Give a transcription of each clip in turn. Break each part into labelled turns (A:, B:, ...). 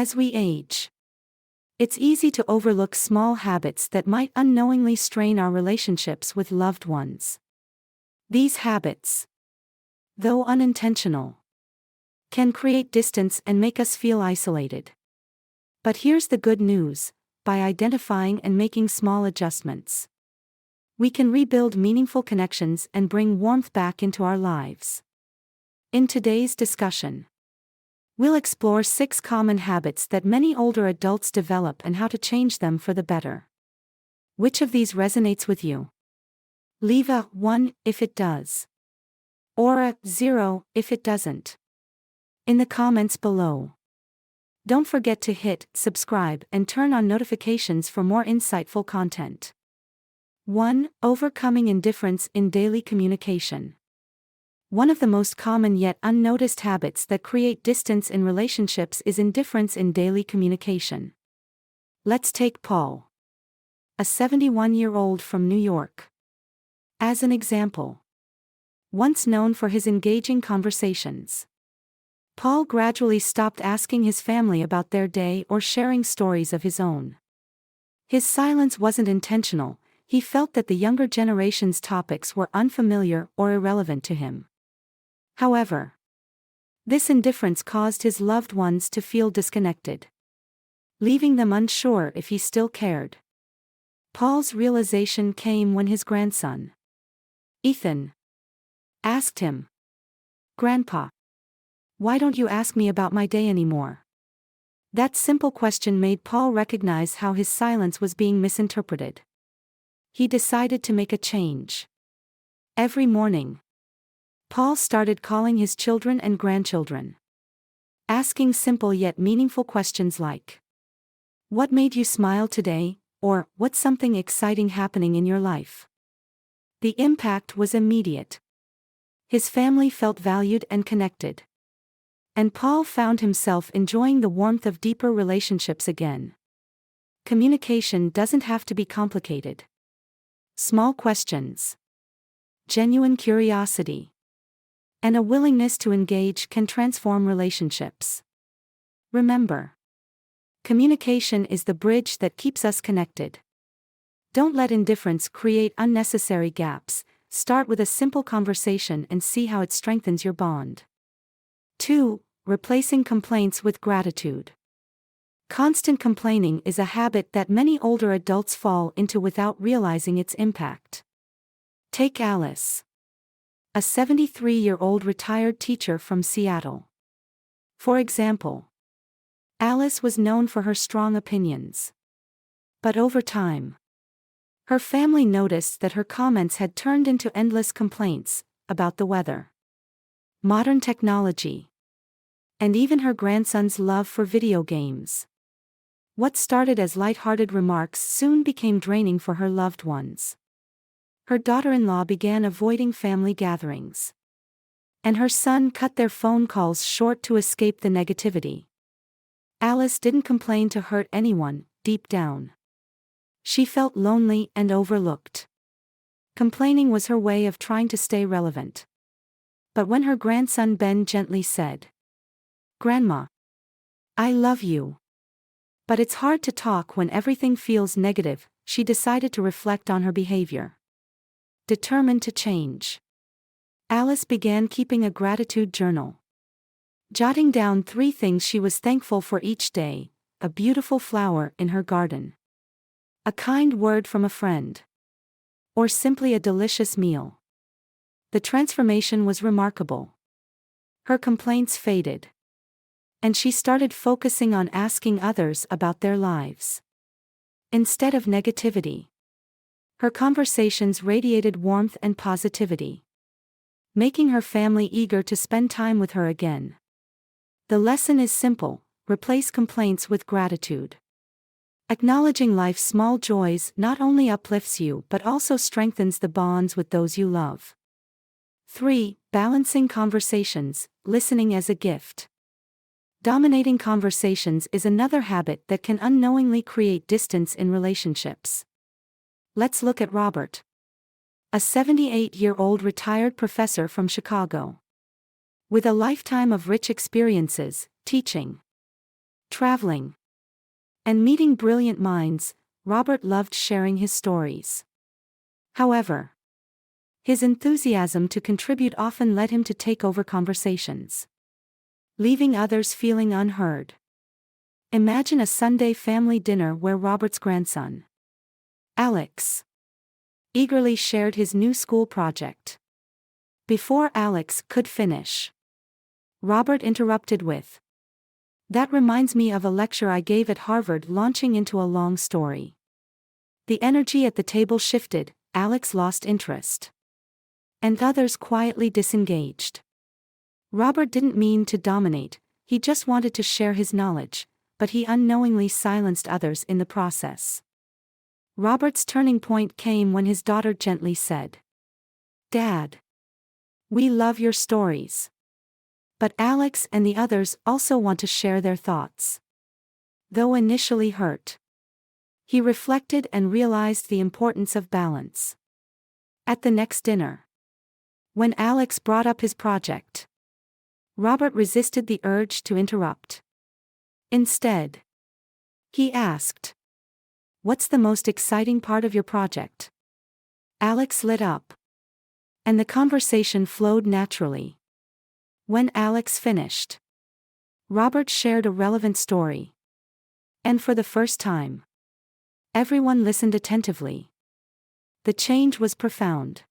A: As we age, it's easy to overlook small habits that might unknowingly strain our relationships with loved ones. These habits, though unintentional, can create distance and make us feel isolated. But here's the good news: by identifying and making small adjustments, we can rebuild meaningful connections and bring warmth back into our lives. In today's discussion, we'll explore 6 common habits that many older adults develop and how to change them for the better. Which of these resonates with you? Leave a 1 if it does, or a 0 if it doesn't, in the comments below. Don't forget to hit subscribe and turn on notifications for more insightful content. 1. Overcoming indifference in daily communication. One of the most common yet unnoticed habits that create distance in relationships is indifference in daily communication. Let's take Paul, a 71-year-old from New York, as an example. Once known for his engaging conversations, Paul gradually stopped asking his family about their day or sharing stories of his own. His silence wasn't intentional; he felt that the younger generation's topics were unfamiliar or irrelevant to him. However, this indifference caused his loved ones to feel disconnected, leaving them unsure if he still cared. Paul's realization came when his grandson, Ethan, asked him, "Grandpa, why don't you ask me about my day anymore?" That simple question made Paul recognize how his silence was being misinterpreted. He decided to make a change. Every morning, Paul started calling his children and grandchildren, asking simple yet meaningful questions like, "What made you smile today?" or "What's something exciting happening in your life?" The impact was immediate. His family felt valued and connected, and Paul found himself enjoying the warmth of deeper relationships again. Communication doesn't have to be complicated. Small questions, genuine curiosity, and a willingness to engage can transform relationships. Remember, communication is the bridge that keeps us connected. Don't let indifference create unnecessary gaps. Start with a simple conversation and see how it strengthens your bond. 2. Replacing complaints with gratitude. Constant complaining is a habit that many older adults fall into without realizing its impact. Take Alice, a 73-year-old retired teacher from Seattle. For example, Alice was known for her strong opinions. But over time, her family noticed that her comments had turned into endless complaints about the weather, modern technology, and even her grandson's love for video games. What started as light-hearted remarks soon became draining for her loved ones. Her daughter-in-law began avoiding family gatherings, and her son cut their phone calls short to escape the negativity. Alice didn't complain to hurt anyone. Deep down, she felt lonely and overlooked. Complaining was her way of trying to stay relevant. But when her grandson Ben gently said, "Grandma, I love you, but it's hard to talk when everything feels negative," she decided to reflect on her behavior. Determined to change, Alice began keeping a gratitude journal, jotting down 3 things she was thankful for each day: a beautiful flower in her garden, a kind word from a friend, or simply a delicious meal. The transformation was remarkable. Her complaints faded, and she started focusing on asking others about their lives. Instead of negativity, her conversations radiated warmth and positivity, making her family eager to spend time with her again. The lesson is simple: replace complaints with gratitude. Acknowledging life's small joys not only uplifts you but also strengthens the bonds with those you love. 3. Balancing conversations, listening as a gift. Dominating conversations is another habit that can unknowingly create distance in relationships. Let's look at Robert, a 78-year-old retired professor from Chicago. With a lifetime of rich experiences, teaching, traveling, and meeting brilliant minds. Robert loved sharing his stories. However, his enthusiasm to contribute often led him to take over conversations, leaving others feeling unheard. Imagine a Sunday family dinner where Robert's grandson, Alex, eagerly shared his new school project. Before Alex could finish, Robert interrupted with, "That reminds me of a lecture I gave at Harvard," launching into a long story. The energy at the table shifted, Alex lost interest, and others quietly disengaged. Robert didn't mean to dominate, he just wanted to share his knowledge, but he unknowingly silenced others in the process. Robert's turning point came when his daughter gently said, "Dad, we love your stories. But Alex and the others also want to share their thoughts." Though initially hurt, he reflected and realized the importance of balance. At the next dinner, when Alex brought up his project, Robert resisted the urge to interrupt. Instead, he asked, "What's the most exciting part of your project?" Alex lit up, and the conversation flowed naturally. When Alex finished, Robert shared a relevant story. And for the first time, everyone listened attentively. The change was profound.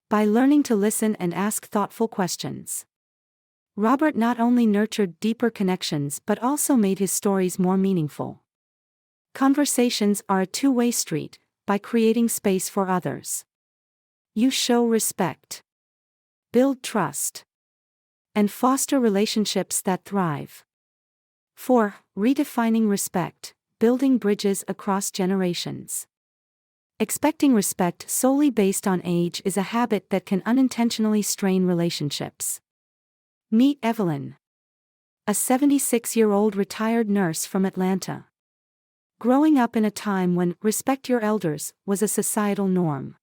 A: By learning to listen and ask thoughtful questions, Robert not only nurtured deeper connections but also made his stories more meaningful. Conversations are a two-way street. By creating space for others, you show respect, build trust, and foster relationships that thrive. 4. Redefining respect, building bridges across generations. Expecting respect solely based on age is a habit that can unintentionally strain relationships. Meet Evelyn, a 76-year-old retired nurse from Atlanta. Growing up in a time when "respect your elders" was a societal norm,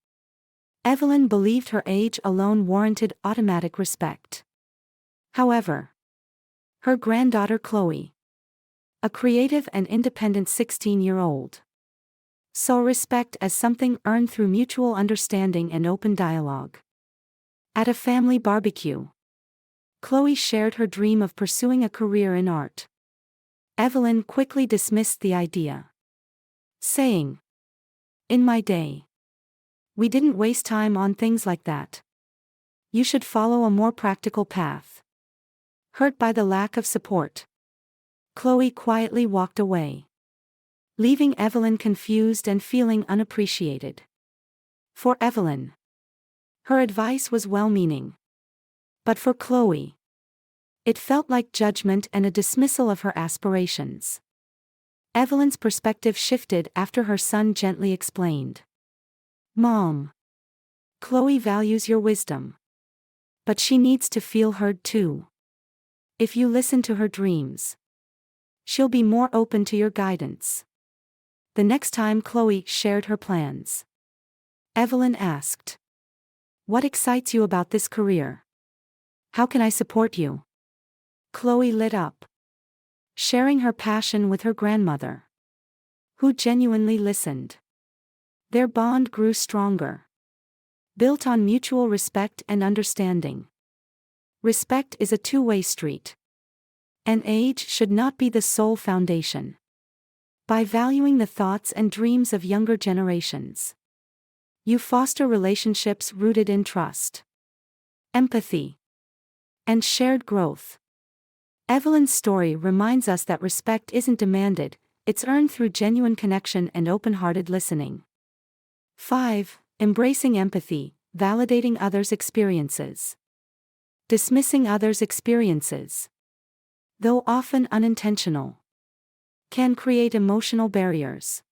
A: Evelyn believed her age alone warranted automatic respect. However, her granddaughter Chloe, a creative and independent 16-year-old, saw respect as something earned through mutual understanding and open dialogue. At a family barbecue, Chloe shared her dream of pursuing a career in art. Evelyn quickly dismissed the idea, saying, "In my day, we didn't waste time on things like that. You should follow a more practical path." Hurt by the lack of support, Chloe quietly walked away, leaving Evelyn confused and feeling unappreciated. For Evelyn, her advice was well-meaning. But for Chloe, it felt like judgment and a dismissal of her aspirations. Evelyn's perspective shifted after her son gently explained, "Mom, Chloe values your wisdom, but she needs to feel heard too. If you listen to her dreams, she'll be more open to your guidance." The next time Chloe shared her plans, Evelyn asked, "What excites you about this career? How can I support you?" Chloe lit up, sharing her passion with her grandmother, who genuinely listened. Their bond grew stronger, built on mutual respect and understanding. Respect is a two-way street, and age should not be the sole foundation. By valuing the thoughts and dreams of younger generations, you foster relationships rooted in trust, empathy, and shared growth. Evelyn's story reminds us that respect isn't demanded, it's earned through genuine connection and open-hearted listening. 5. Embracing empathy, validating others' experiences. Dismissing others' experiences, though often unintentional, can create emotional barriers.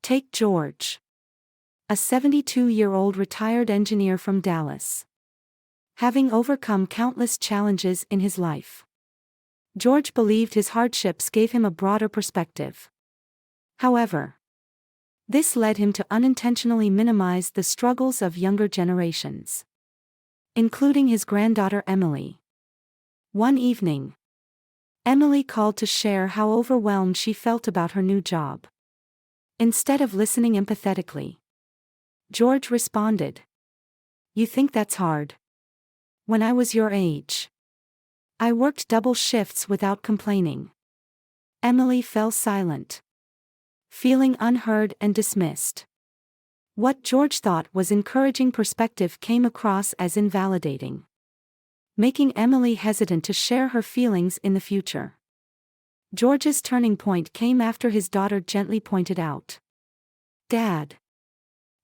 A: Take George, a 72-year-old retired engineer from Dallas. Having overcome countless challenges in his life, George believed his hardships gave him a broader perspective. However, this led him to unintentionally minimize the struggles of younger generations, including his granddaughter Emily. One evening, Emily called to share how overwhelmed she felt about her new job. Instead of listening empathetically, George responded, "You think that's hard? When I was your age, I worked double shifts without complaining." Emily fell silent, feeling unheard and dismissed. What George thought was encouraging perspective came across as invalidating, making Emily hesitant to share her feelings in the future. George's turning point came after his daughter gently pointed out, "Dad,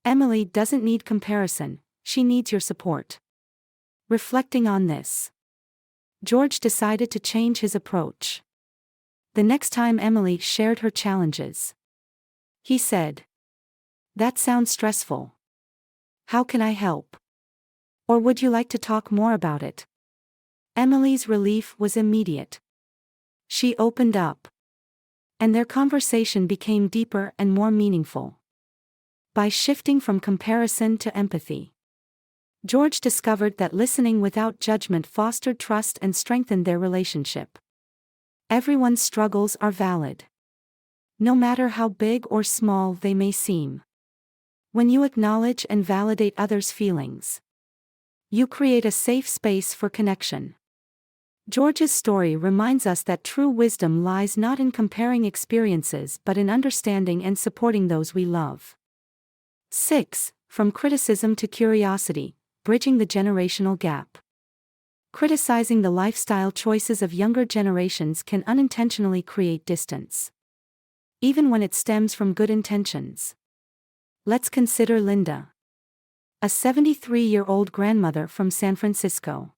A: Emily doesn't need comparison, she needs your support." Reflecting on this, George decided to change his approach. The next time Emily shared her challenges, he said, "That sounds stressful. How can I help? Or would you like to talk more about it?" Emily's relief was immediate. She opened up, and their conversation became deeper and more meaningful. By shifting from comparison to empathy, George discovered that listening without judgment fostered trust and strengthened their relationship. Everyone's struggles are valid, no matter how big or small they may seem. When you acknowledge and validate others' feelings, you create a safe space for connection. George's story reminds us that true wisdom lies not in comparing experiences but in understanding and supporting those we love. 6. From criticism to curiosity, bridging the generational gap. Criticizing the lifestyle choices of younger generations can unintentionally create distance, even when it stems from good intentions. Let's consider Linda, a 73-year-old grandmother from San Francisco.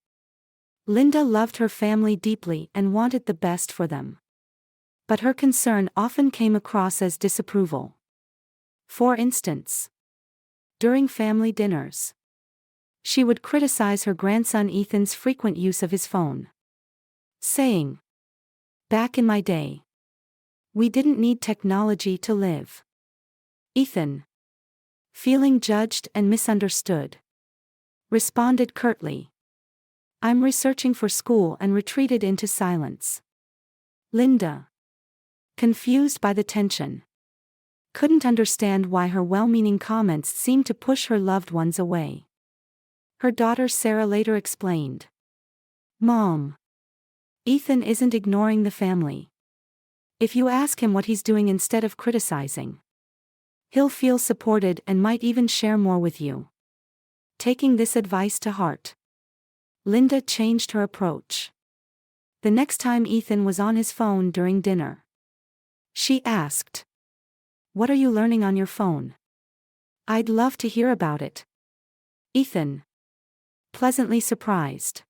A: Linda loved her family deeply and wanted the best for them. But her concern often came across as disapproval. For instance, during family dinners, she would criticize her grandson Ethan's frequent use of his phone, saying, "Back in my day, we didn't need technology to live." Ethan, feeling judged and misunderstood, responded curtly, "I'm researching for school," and retreated into silence. Linda, confused by the tension, couldn't understand why her well-meaning comments seemed to push her loved ones away. Her daughter Sarah later explained, "Mom, Ethan isn't ignoring the family. If you ask him what he's doing instead of criticizing, he'll feel supported and might even share more with you." Taking this advice to heart, Linda changed her approach. The next time Ethan was on his phone during dinner, she asked, "What are you learning on your phone? I'd love to hear about it." Ethan, pleasantly surprised,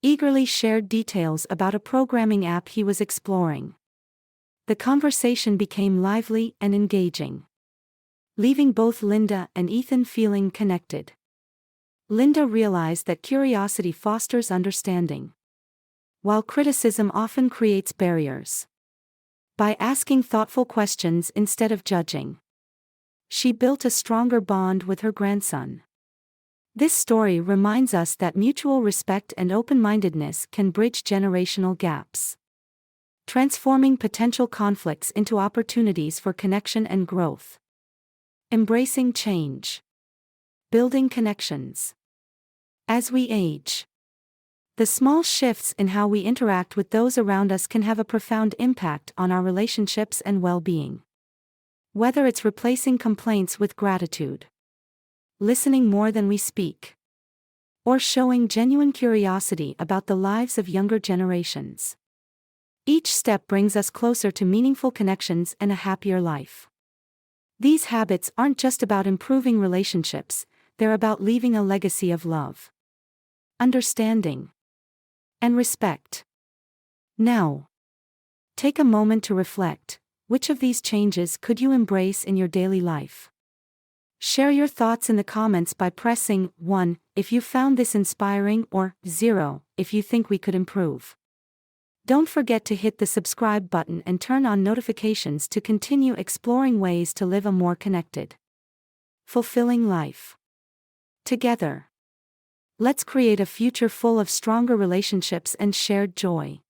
A: eagerly shared details about a programming app he was exploring. The conversation became lively and engaging, leaving both Linda and Ethan feeling connected. Linda realized that curiosity fosters understanding, while criticism often creates barriers. By asking thoughtful questions instead of judging, she built a stronger bond with her grandson. This story reminds us that mutual respect and open-mindedness can bridge generational gaps, transforming potential conflicts into opportunities for connection and growth. Embracing change, building connections. As we age, the small shifts in how we interact with those around us can have a profound impact on our relationships and well-being. Whether it's replacing complaints with gratitude, listening more than we speak, or showing genuine curiosity about the lives of younger generations, each step brings us closer to meaningful connections and a happier life. These habits aren't just about improving relationships, they're about leaving a legacy of love, understanding, and respect. Now, take a moment to reflect. Which of these changes could you embrace in your daily life? Share your thoughts in the comments by pressing 1 if you found this inspiring or 0 if you think we could improve. Don't forget to hit the subscribe button and turn on notifications to continue exploring ways to live a more connected, fulfilling life. Together, let's create a future full of stronger relationships and shared joy.